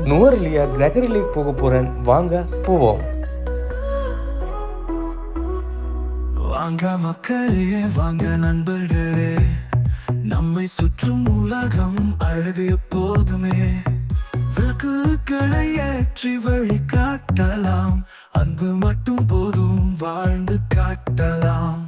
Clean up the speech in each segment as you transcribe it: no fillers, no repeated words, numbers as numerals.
Nuwara Eliya Gregory lakh போக போறேன். வாங்க போவோம். வாங்க மக்களே, வாங்க நண்பர்களே, நம்மை சுற்றும் உலகம் அழகு எப்போதுமே. விளக்குகளை ஏற்றி வழி காட்டலாம், அன்பு மட்டும் போதும் வாழ்ந்து காட்டலாம்.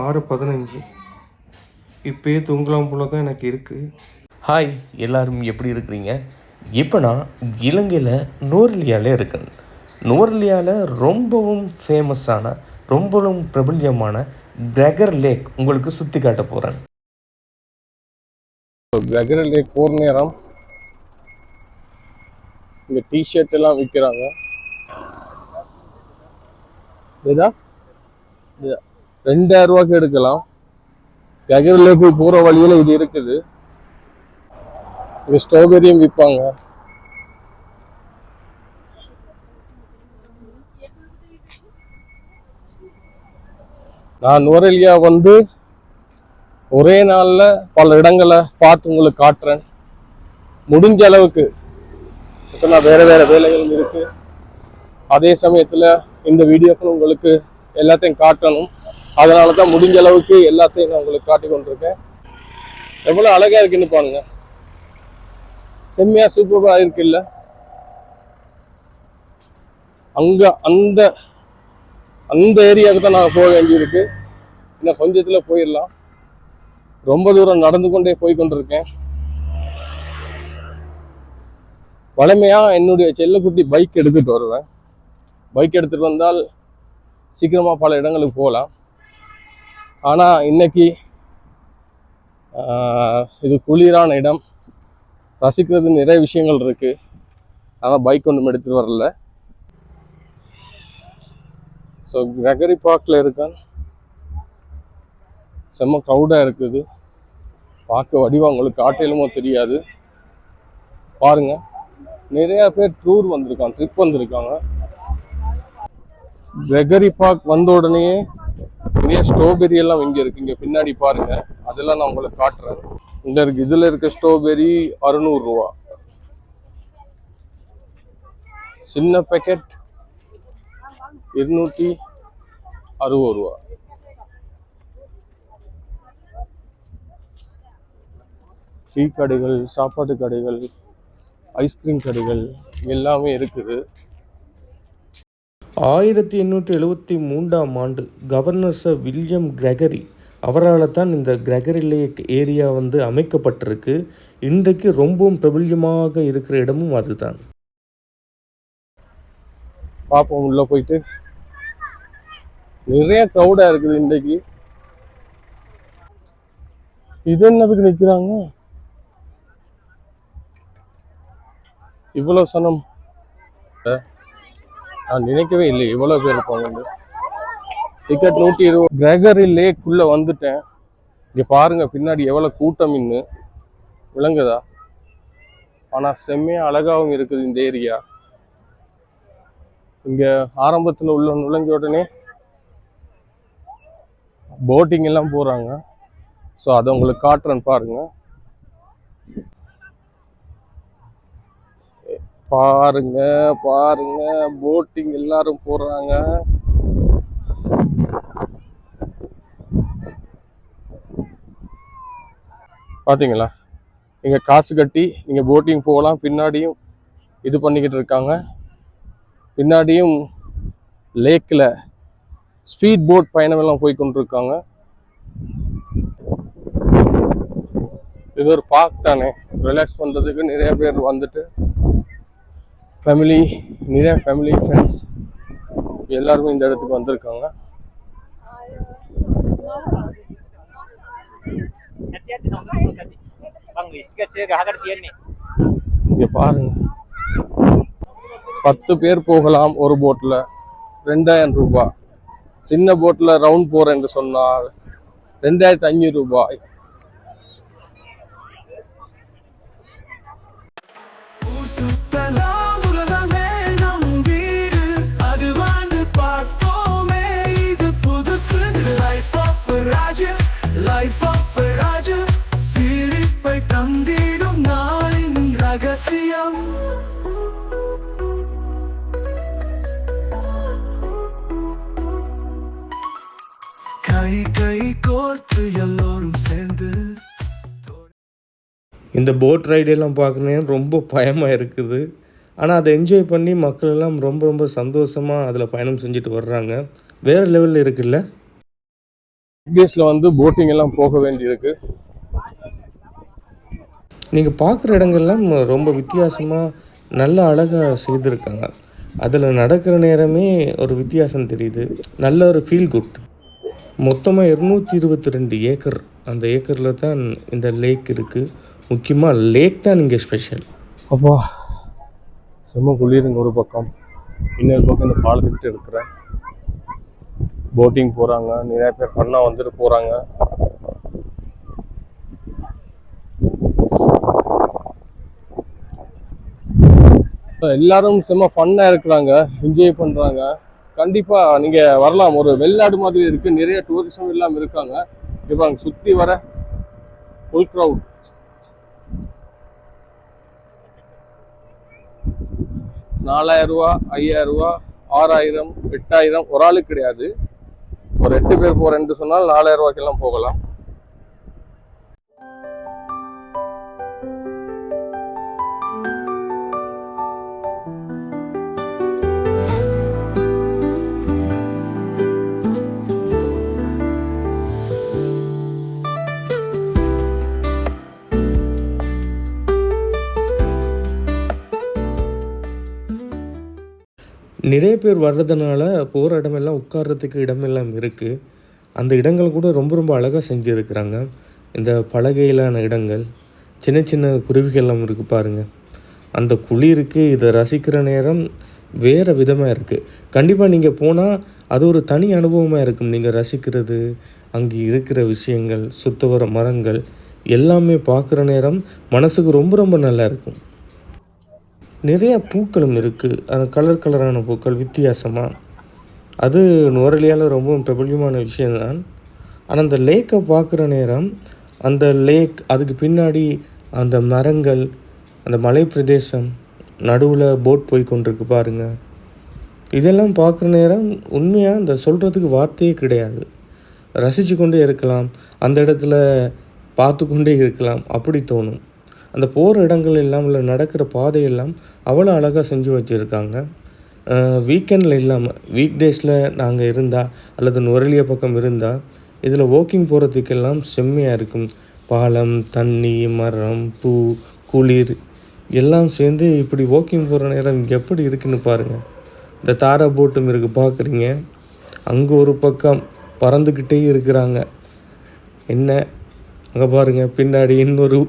6:15 இப்பயே தூங்கலாம் போல தான் எனக்கு இருக்குது. ஹாய், எல்லாரும் எப்படி இருக்கிறீங்க? இப்போ நான் இலங்கையில் நுவரெலியாவில் இருக்கேன். நுவரெலியாவில் ரொம்பவும் ஃபேமஸான, ரொம்பவும் பிரபல்யமான கிரகரி லேக் உங்களுக்கு சுற்றி காட்ட போகிறேன். கிரகரி லேக் போகிற நேரம் இங்கே டிஷர்ட் எல்லாம் விற்கிறாங்க. இதா 2000 ரூபாய்க்கு எடுக்கலாம். கிரகரி லேக்கு போகிற வழியில் இது இருக்குது. இங்கே ஸ்ட்ராபெரியும் விற்பாங்க. நான் நுவரெலியா வந்து ஒரே நாளில் பல இடங்களை பார்த்து உங்களுக்கு காட்டுறேன். முடிஞ்ச அளவுக்கு நான் வேறு வேறு வேலைகள் இருக்கு. அதே சமயத்தில் இந்த வீடியோக்கள் உங்களுக்கு எல்லாத்தையும் காட்டணும். அதனால தான் முடிஞ்ச அளவுக்கு எல்லாத்தையும் நான் உங்களுக்கு காட்டி கொண்டிருக்கேன். எவ்வளோ அழகாக இருக்குன்னு பாருங்க. செம்மையாக சூப்பராக இருக்குல்ல. அங்கே அந்த ஏரியாவுக்கு தான் நாங்கள் போக வேண்டியிருக்கு. இன்னும் கொஞ்சத்தில் போயிடலாம். ரொம்ப தூரம் நடந்து கொண்டே போய் கொண்டிருக்கேன். வழமையாக என்னுடைய செல்லக்குட்டி பைக் எடுத்துகிட்டு வருவேன். பைக் எடுத்துகிட்டு வந்தால் சீக்கிரமாக பல இடங்களுக்கு போகலாம். ஆனால் இன்னைக்கு இது குளிரான இடம், ரசிக்கிறது நிறைய விஷயங்கள் இருக்குது. ஆனால் பைக் ஒன்றும் எடுத்துகிட்டு வரல. ஸோ கிரகரி பார்க்கில் இருக்கேன். செம்ம க்ரௌடாக இருக்குது. பார்க்க வடிவம் உங்களுக்கு காட்டையிலுமோ தெரியாது. பாருங்க, நிறைய பேர் டூர் வந்திருக்காங்க, ட்ரிப் வந்திருக்காங்க. கிரகரி பார்க் வந்த உடனே நிறைய ஸ்ட்ராபெரி எல்லாம் இங்கே இருக்கு. இங்கே பின்னாடி பாருங்க, அதெல்லாம் நான் உங்களுக்கு காட்டுறேன். இந்த இருக்கு, இதில் இருக்க ஸ்ட்ராபெரி 600 ரூபா. சின்ன பேக்கெட் 260 ரூபா. டீ கடைகள், சாப்பாட்டு கடைகள், ஐஸ்கிரீம் கடைகள் எல்லாமே இருக்குது. 1873 ஆண்டு கவர்னர் சர் வில்லியம் கிரகரி அவரால் தான் இந்த கிரகரி லேக் ஏரியா வந்து அமைக்கப்பட்டிருக்கு. இன்றைக்கு ரொம்பவும் பிரபல்யமாக இருக்கிற இடமும் அதுதான். பார்ப்போம் உள்ள போயிட்டு. நிறைய க்ரௌடாக இருக்குது இன்றைக்கு. இது என்னதுக்கு நிற்கிறாங்க இவ்வளோ சனம்? நான் நினைக்கவே இல்லை இவ்வளோ பேர் இருப்பாங்க. டிக்கெட் 120. கிரகரி லேக்குள்ளே வந்துட்டேன். இங்கே பாருங்க பின்னாடி எவ்வளோ கூட்டம் இன்னு விளங்குதா? ஆனால் செம்மையாக அழகாகவும் இருக்குது இந்த ஏரியா. இங்கே ஆரம்பத்தில் உள்ள நுழைஞ்ச உடனே போட்டிங் எல்லாம் போகிறாங்க. ஸோ அதை உங்களுக்கு காட்டுறேன்னு பாருங்க. பாருங்க பாருங்க, போட்டிங் எல்லாரும் போறாங்க. பாத்தீங்களா? நீங்க காசு கட்டி நீங்க போட்டிங் போகலாம். பின்னாடியும் இது பண்ணிக்கிட்டு இருக்காங்க. பின்னாடியும் லேக்ல ஸ்பீட் போட் பயணம் எல்லாம் போய் கொண்டிருக்காங்க. இது ஒரு பார்க் தானே, ரிலாக்ஸ் பண்றதுக்கு நிறைய பேர் வந்துட்டு நிறைய ஃபேமிலி ஃப்ரெண்ட்ஸ் எல்லாருமே இந்த இடத்துக்கு வந்திருக்காங்க. இங்க பாருங்க, 10 பேர் போகலாம் ஒரு போட்ல, 2000 ரூபாய். சின்ன போட்ல ரவுண்ட் போறேன்னு சொன்னால் 2500 ரூபாய். Life of a Raja, சிரிப்பை தந்திடும் நாளின் ரகசியம். கை கை கோர்த்து எல்லோரும் சேர்ந்து. இந்த போட் ரைடெல்லாம் பார்க்கணும் ரொம்ப பயமாக இருக்குது. ஆனால் அதை என்ஜாய் பண்ணி மக்கள் எல்லாம் ரொம்ப ரொம்ப சந்தோஷமாக அதில் பயணம் செஞ்சுட்டு வர்றாங்க. வேறு லெவலில் இருக்குல்ல. டேஸில் வந்து போட்டிங் எல்லாம் போக வேண்டியிருக்கு. நீங்கள் பார்க்குற இடங்கள்லாம் ரொம்ப வித்தியாசமாக நல்ல அழகாக செய்திருக்காங்க. அதில் நடக்கிற நேரமே ஒரு வித்தியாசம் தெரியுது. நல்ல ஒரு ஃபீல் குட். மொத்தமாக 222 ஏக்கர். அந்த ஏக்கரில் தான் இந்த லேக் இருக்குது. முக்கியமாக லேக் தான் இங்கே ஸ்பெஷல். அப்பா செம்ம குளிருங்க. ஒரு பக்கம், இன்னொரு பக்கம் இந்த பாலத்துக்கிட்ட இருக்கிறேன். போட்டிங் போகிறாங்க, நிறைய பேர் பண்ணா வந்துட்டு போகிறாங்க. எல்லாரும் செம்ம ஃபன்னாக இருக்கிறாங்க, என்ஜாய் பண்ணுறாங்க. கண்டிப்பாக நீங்கள் வரலாம். ஒரு வெளிநாடு மாதிரி இருக்குது. நிறைய டூரிசம் எல்லாம் இருக்காங்க. இப்போ அங்கே சுற்றி வர ஃபுல் க்ரௌட். $4000, $5000, $6000, $8000 ஒரு ஆளுக்கு கிடையாது. ஒரு 8 பேர் போறேன்னு சொன்னால் $4000 போகலாம். நிறைய பேர் வர்றதுனால போகிற இடமெல்லாம் உட்கார்றதுக்கு இடமெல்லாம் இருக்குது. அந்த இடங்கள் கூட ரொம்ப ரொம்ப அழகாக செஞ்சுருக்கிறாங்க. இந்த பலகையிலான இடங்கள், சின்ன சின்ன குருவிகள்லாம் இருக்குது பாருங்கள். அந்த குளிருக்கு இதை ரசிக்கிற நேரம் வேறு விதமாக இருக்குது. கண்டிப்பாக நீங்கள் போனால் அது ஒரு தனி அனுபவமாக இருக்கும். நீங்கள் ரசிக்கிறது, அங்கே இருக்கிற விஷயங்கள், சுத்த வர மரங்கள் எல்லாமே பார்க்குற நேரம் மனசுக்கு ரொம்ப ரொம்ப நல்லா இருக்கும். நிறைய பூக்களும் இருக்குது. அந்த கலர் கலரான பூக்கள் வித்தியாசமாக. அது நுவரெலியாவில் ரொம்பவும் பிரபல்யமான விஷயம்தான். ஆனால் அந்த லேக்கை பார்க்குற நேரம், அந்த லேக் அதுக்கு பின்னாடி அந்த மரங்கள், அந்த மலை பிரதேசம், நடுவில் போட் போய் கொண்டிருக்கு பாருங்கள். இதெல்லாம் பார்க்குற நேரம் உண்மையாக அந்த சொல்கிறதுக்கு வார்த்தையே கிடையாது. ரசித்து கொண்டே இருக்கலாம், அந்த இடத்துல பார்த்து கொண்டே இருக்கலாம், அப்படி தோணும். அந்த போகிற இடங்கள் எல்லாம் இல்லை நடக்கிற பாதையெல்லாம் அவ்வளோ அழகாக செஞ்சு வச்சுருக்காங்க. வீக்கெண்டில் இல்லாமல் வீக் டேஸில் நாங்கள் இருந்தால் அல்லது நுவரெலியா பக்கம் இருந்தால் இதில் வாக்கிங் போகிறதுக்கெல்லாம் செம்மையாக இருக்கும். பாலம், தண்ணி, மரம், பூ, குளிர் எல்லாம் சேர்ந்து இப்படி வாக்கிங் போகிற நேரம் எப்படி இருக்குன்னு பாருங்கள். இந்த தாரா போட்டும் இருக்குது பார்க்குறீங்க. அங்கே ஒரு பக்கம் பறந்துக்கிட்டே இருக்கிறாங்க. என்ன அங்கே பாருங்கள் பின்னாடி இன்னொரு,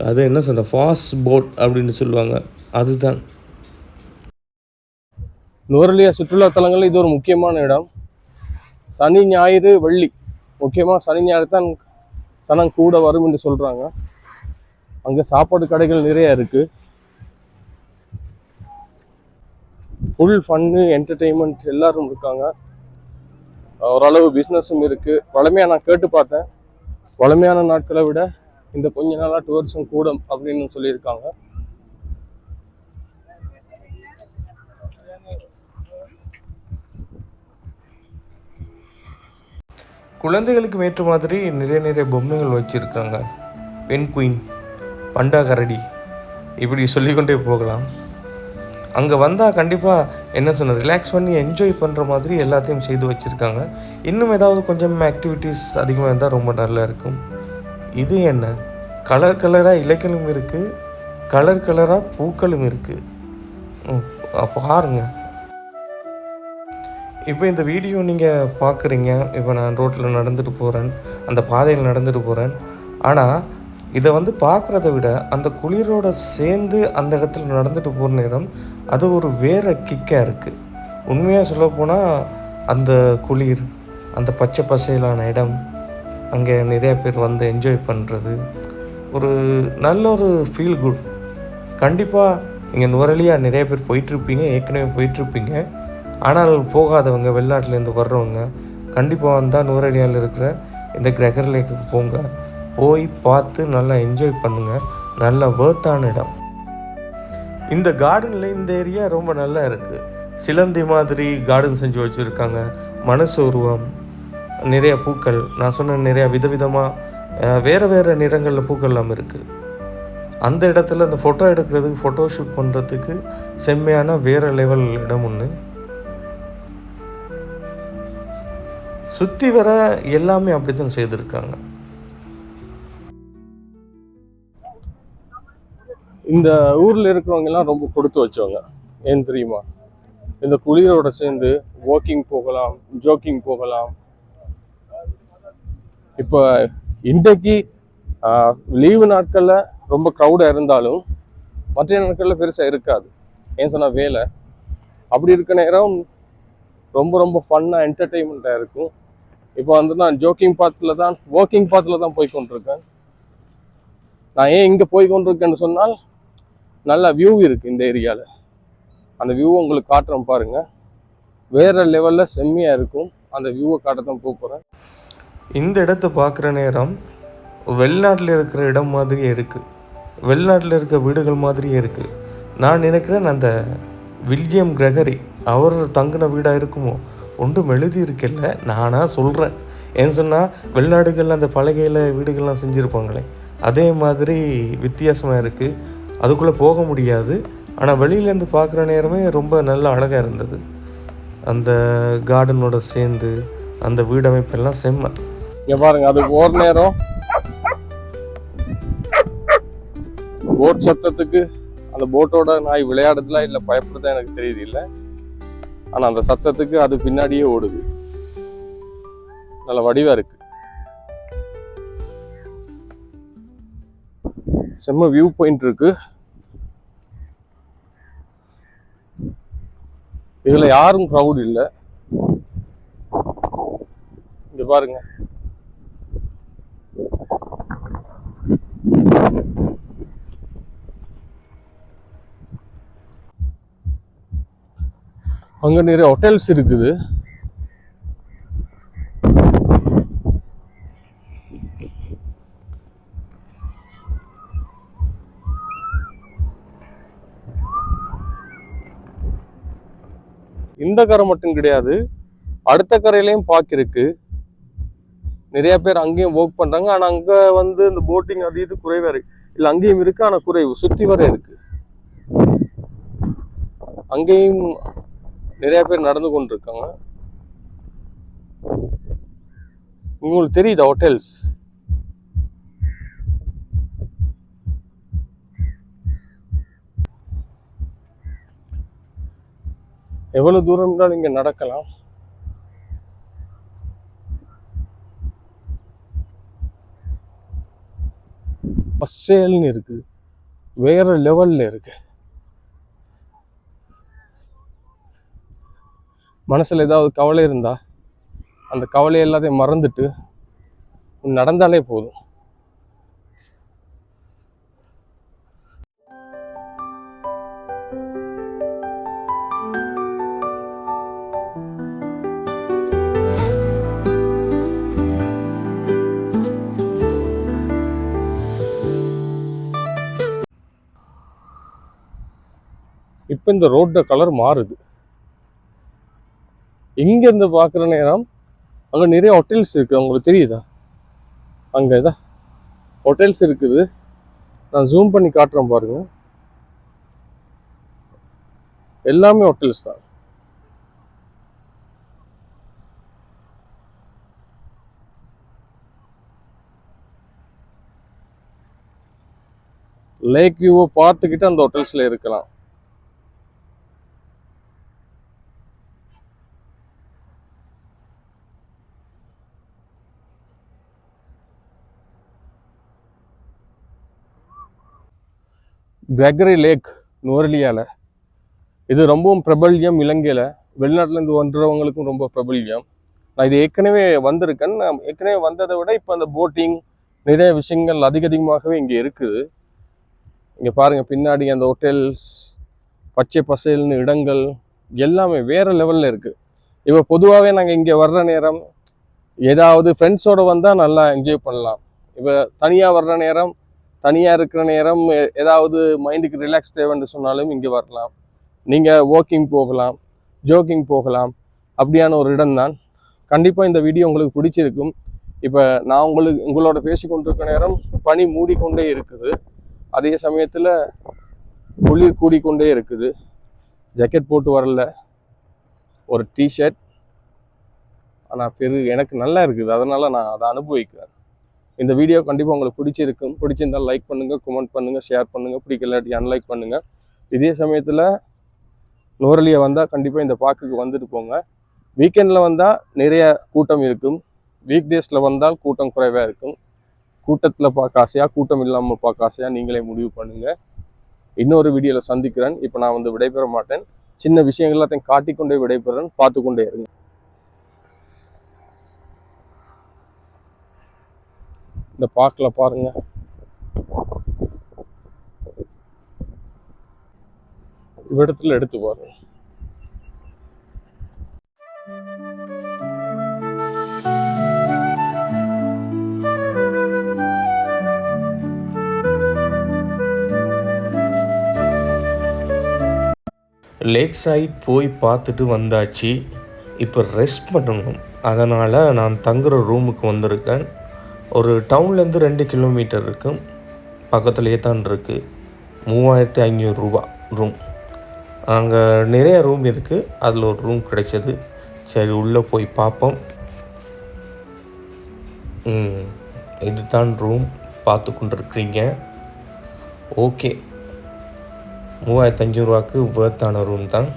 அது என்ன சொல்கிற ஃபாஸ்ட் போட் அப்படின்னு சொல்லுவாங்க, அதுதான். நுவரெலியா சுற்றுலாத்தலங்கள் இது ஒரு முக்கியமான இடம். சனி, ஞாயிறு, வெள்ளி, முக்கியமாக சனி ஞாயிறு தான் சனம் கூட வரும் என்று சொல்கிறாங்க. அங்கே சாப்பாடு கடைகள் நிறைய இருக்குது. ஃபுல் ஃபன்னு, என்டர்டெயின்மெண்ட் எல்லாரும் இருக்காங்க. ஓரளவு பிஸ்னஸும் இருக்குது. வளமையாக நான் கேட்டு பார்த்தேன், வளமையான நாட்களை விட இந்த கொஞ்ச நாளாக டூரிசம் கூடும் அப்படின்னு சொல்லியிருக்காங்க. குழந்தைகளுக்கு ஏற்ற மாதிரி நிறைய நிறைய பொம்மைகள் வச்சுருக்காங்க. பெண் குயின், பண்டா கரடி, இப்படி சொல்லிக்கொண்டே போகலாம். அங்கே வந்தால் கண்டிப்பாக என்ன சொன்ன ரிலாக்ஸ் பண்ணி என்ஜாய் பண்ணுற மாதிரி எல்லாத்தையும் செய்து வச்சுருக்காங்க. இன்னும் ஏதாவது கொஞ்சம் ஆக்டிவிட்டீஸ் அதிகமாக இருந்தால் ரொம்ப நல்லா இருக்கும். இது என்ன கலர் கலராக இலைகளும் இருக்குது, கலர் கலராக பூக்களும் இருக்குது. பாருங்கள். இப்போ இந்த வீடியோ நீங்கள் பார்க்குறீங்க. இப்போ நான் ரோட்டில் நடந்துட்டு போகிறேன், அந்த பாதையில் நடந்துட்டு போகிறேன். ஆனால் இதை வந்து பார்க்குறத விட அந்த குளிரோடு சேர்ந்து அந்த இடத்துல நடந்துட்டு போகிற நேரம் அது ஒரு வேறு கிக்காக இருக்குது. உண்மையாக சொல்லப்போனால் அந்த குளிர், அந்த பச்சை பசையிலான இடம், அங்கே நிறையா பேர் வந்து என்ஜாய் பண்ணுறது ஒரு நல்ல ஒரு ஃபீல் குட். கண்டிப்பாக நீங்கள் நுவரெலியா நிறைய பேர் போயிட்டுருப்பீங்க, ஏற்கனவே போயிட்டுருப்பீங்க. ஆனால் போகாதவங்க, வெளிநாட்டிலேருந்து வர்றவங்க கண்டிப்பாக வந்தால் நுவரெலியாவில் இருக்கிற இந்த கிரெகர் லேக்குக்கு போங்க. போய் பார்த்து நல்லா என்ஜாய் பண்ணுங்கள். நல்ல வேர்த்தான இடம். இந்த கார்டனில் இந்த ஏரியா ரொம்ப நல்லா இருக்குது. சிலந்தி மாதிரி கார்டன் செஞ்சு வச்சுருக்காங்க. மனசு உருவம், நிறைய பூக்கள், நான் சொன்ன நிறையா விதவிதமாக வேறு வேறு நிறங்களில் பூக்கள்லாம் இருக்குது. அந்த இடத்துல அந்த ஃபோட்டோ எடுக்கிறதுக்கு, ஃபோட்டோ ஷூட் பண்ணுறதுக்கு செம்மையான வேறு லெவல் இடம் ஒன்று. சுற்றி வர எல்லாமே அப்படி தான் செய்திருக்காங்க. இந்த ஊரில் இருக்கிறவங்க எல்லாம் ரொம்ப கொடுத்து வச்சவங்க. ஏன் தெரியுமா? இந்த குளிரோட சேர்ந்து வாக்கிங் போகலாம், ஜாக்கிங் போகலாம். இப்போ இன்றைக்கு லீவு நாட்களில் ரொம்ப க்ரௌடாக இருந்தாலும் மற்ற நாட்களில் பெருசாக இருக்காது. ஏன் சொன்னால் வேலை. அப்படி இருக்க நேரம் ரொம்ப ரொம்ப ஃபன்னாக என்டர்டெயின்மெண்ட்டாக இருக்கும். இப்போ வந்து நான் வாக்கிங் பாத்தில் தான் போய் கொண்டிருக்கேன். நான் ஏன் இங்கே போய் கொண்டிருக்கேன்னு சொன்னால், நல்ல வியூ இருக்குது இந்த ஏரியாவில். அந்த வியூவை உங்களுக்கு காட்டுறேன் பாருங்க. வேற லெவலில் செம்மையாக இருக்கும். அந்த வியூவை காட்டத்தான் போகிறேன். இந்த இடத்த பார்க்குற நேரம் வெளிநாட்டில் இருக்கிற இடம் மாதிரியே இருக்குது. வெளிநாட்டில் இருக்க வீடுகள் மாதிரியே இருக்குது. நான் நினைக்கிறேன் அந்த வில்லியம் கிரெகரி அவர் தங்கின வீடாக இருக்குமோ. ஒன்றும் எழுதி இருக்கல, நானாக சொல்கிறேன். ஏன்னு சொன்னால் வெளிநாடுகளில் அந்த பலகையில் வீடுகள்லாம் செஞ்சுருப்பாங்களே, அதே மாதிரி வித்தியாசமாக இருக்குது. அதுக்குள்ளே போக முடியாது. ஆனால் வெளியிலேருந்து பார்க்குற நேரமே ரொம்ப நல்ல அழகாக இருந்தது. அந்த கார்டனோட சேர்ந்து அந்த வீடமைப்பெல்லாம் செம்ம. இங்கே பாருங்க, அது ஒரு நேரம் போட் சத்தத்துக்கு அந்த போட்டோட நாய் விளையாடுறதுல இல்லை பயப்படுறதா எனக்கு தெரியுது இல்லை. ஆனால் அந்த சத்தத்துக்கு அது பின்னாடியே ஓடுது. நல்ல வடிவா இருக்கு. செம்ம வியூ பாயிண்ட் இருக்கு. இதுல யாரும் க்ரௌட் இல்லை. இங்க பாருங்க, அங்க நிறைய ஹோட்டல்ஸ் இருக்குது. இந்த கரை மட்டும் கிடையாது, அடுத்த கரையிலையும் பார்க் இருக்கு. நிறைய பேர் அங்கேயும் ஒர்க் பண்றாங்க. ஆனா அங்க வந்து இந்த போட்டிங் அது இது குறைவா இருக்கு. இல்ல அங்கேயும் இருக்கு, ஆனா குறைவு. சுத்தி வர இருக்கு. அங்கேயும் நிறைய பேர் நடந்து கொண்டிருக்காங்க. உங்களுக்கு தெரியுதா ஹோட்டல்ஸ்? எவ்வளவு தூரம் இருந்தாலும் இங்க நடக்கலாம். பஸ்ஸேல்னு இருக்கு, வேற லெவல்ல இருக்கு. மனசுல ஏதாவது கவலை இருந்தா அந்த கவலை எல்லாத்தையும் மறந்துட்டு நடந்தாலே போதும். இப்ப இந்த ரோட கலர் மாறுது. இங்க இருந்து பாக்குற நேரம் அங்க நிறைய ஹோட்டல்ஸ் இருக்கு. உங்களுக்கு தெரியுதா? அங்க இதான் ஹோட்டல்ஸ் இருக்குது. நான் ஜூம் பண்ணி காட்டுறேன் பாருங்க. எல்லாமே ஹோட்டல்ஸ் தான். லேக் வியூவை பார்த்துக்கிட்டு அந்த ஹோட்டல்ஸ்ல இருக்கலாம். கிரெகரி லேக் நுவரெலியால, இது ரொம்பவும் பிரபல்யம் இலங்கையில. வெளிநாட்டிலேருந்து வந்துறவங்களுக்கும் ரொம்ப பிரபல்யம். நான் இது ஏற்கனவே வந்திருக்கேன். நான் ஏற்கனவே வந்ததை விட இப்போ அந்த போட்டிங் நிறைய விஷயங்கள் அதிகமாகவே இங்கே இருக்குது. இங்கே பாருங்க, பின்னாடி அந்த ஹோட்டல்ஸ், பச்சை பசேல்னு இடங்கள் எல்லாமே வேற லெவல்ல இருக்கு. இப்போ பொதுவாகவே நாங்கள் இங்கே வர்ற நேரம் ஏதாவது ஃப்ரெண்ட்ஸோட வந்தால் நல்லா என்ஜாய் பண்ணலாம். இப்போ தனியாக வர்ற நேரம், தனியாக இருக்கிற நேரம், ஏதாவது மைண்டுக்கு ரிலாக்ஸ் தேவைன்னு சொன்னாலும் இங்கே வரலாம். நீங்கள் வாக்கிங் போகலாம், ஜோக்கிங் போகலாம். அப்படியான ஒரு இடம் தான். கண்டிப்பாக இந்த வீடியோ உங்களுக்கு பிடிச்சிருக்கும். இப்போ நான் உங்களோட பேசி கொண்டிருக்க நேரம் பனி மூடிக்கொண்டே இருக்குது, அதே சமயத்தில் குளிர் கூடிக்கொண்டே இருக்குது. ஜாக்கெட் போட்டு வரல, ஒரு டிஷர்ட், ஆனால் எனக்கு நல்லா இருக்குது, அதனால நான் அதை அனுபவிக்கிறேன். இந்த வீடியோ கண்டிப்பாக உங்களுக்கு பிடிச்சிருக்கும். பிடிச்சிருந்தால் லைக் பண்ணுங்கள், கமெண்ட் பண்ணுங்கள், ஷேர் பண்ணுங்கள். பிடிக்கலாட்டி அன்லைக் பண்ணுங்கள். இதே சமயத்தில் நுவரெலியா வந்தால் கண்டிப்பாக இந்த பார்க்குக்கு வந்துட்டு போங்க. வீக்கெண்டில் வந்தால் நிறைய கூட்டம் இருக்கும், வீக் டேஸில் வந்தால் கூட்டம் குறைவாக இருக்கும். கூட்டத்தில் பார்க்க ஆசையா, கூட்டம் இல்லாமல் பார்க்க ஆசையா, நீங்களே முடிவு பண்ணுங்கள். இன்னொரு வீடியோவில் சந்திக்கிறேன். இப்போ நான் விடைபெற மாட்டேன். சின்ன விஷயங்கள் எல்லாத்தையும் காட்டிக்கொண்டே விடைபெறேன். பார்த்து கொண்டே இருங்க. இந்த பார்க்கில் பாருங்க, இடத்துல எடுத்து பாருங்க. லேக் சைட் போய் பார்த்துட்டு வந்தாச்சு. இப்போ ரெஸ்ட் பண்ணணும். அதனால் நான் தங்குற ரூமுக்கு வந்திருக்கேன். ஒரு டவுன்லேருந்து 2 கிலோமீட்டர் இருக்கும், பக்கத்துலேயே தான் இருக்குது. 3500 ரூபா ரூம். அங்கே நிறைய ரூம் இருக்குது, அதில் ஒரு ரூம் கிடைச்சது. சரி, உள்ளே போய் பார்ப்போம். இது தான் ரூம் பார்த்து கொண்டிருக்கிறீங்க. ஓகே, 3500 ரூபாய்க்கு வேர்த்தான ரூம் தான்.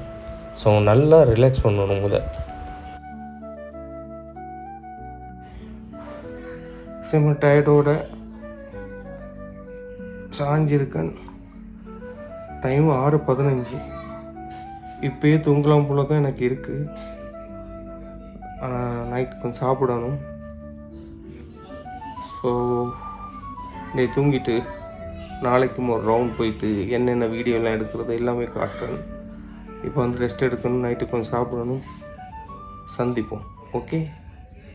ஸோ நல்லா ரிலாக்ஸ் பண்ணணும். செம்ம டயர்டோட சாஞ்சிருக்கேன். டைம் 6:15. இப்போயே தூங்கலாம் போல தான் எனக்கு இருக்குது. ஆனால் நைட் கொஞ்சம் சாப்பிடணும். ஸோ தூங்கிட்டு நாளைக்கும் ஒரு ரவுண்ட் போயிட்டு என்னென்ன வீடியோலாம் எடுக்கிறது எல்லாமே காட்டுறேன். இப்போ ரெஸ்ட் எடுக்கணும், நைட்டு கொஞ்சம் சாப்பிடணும். சந்திப்போம். ஓகே.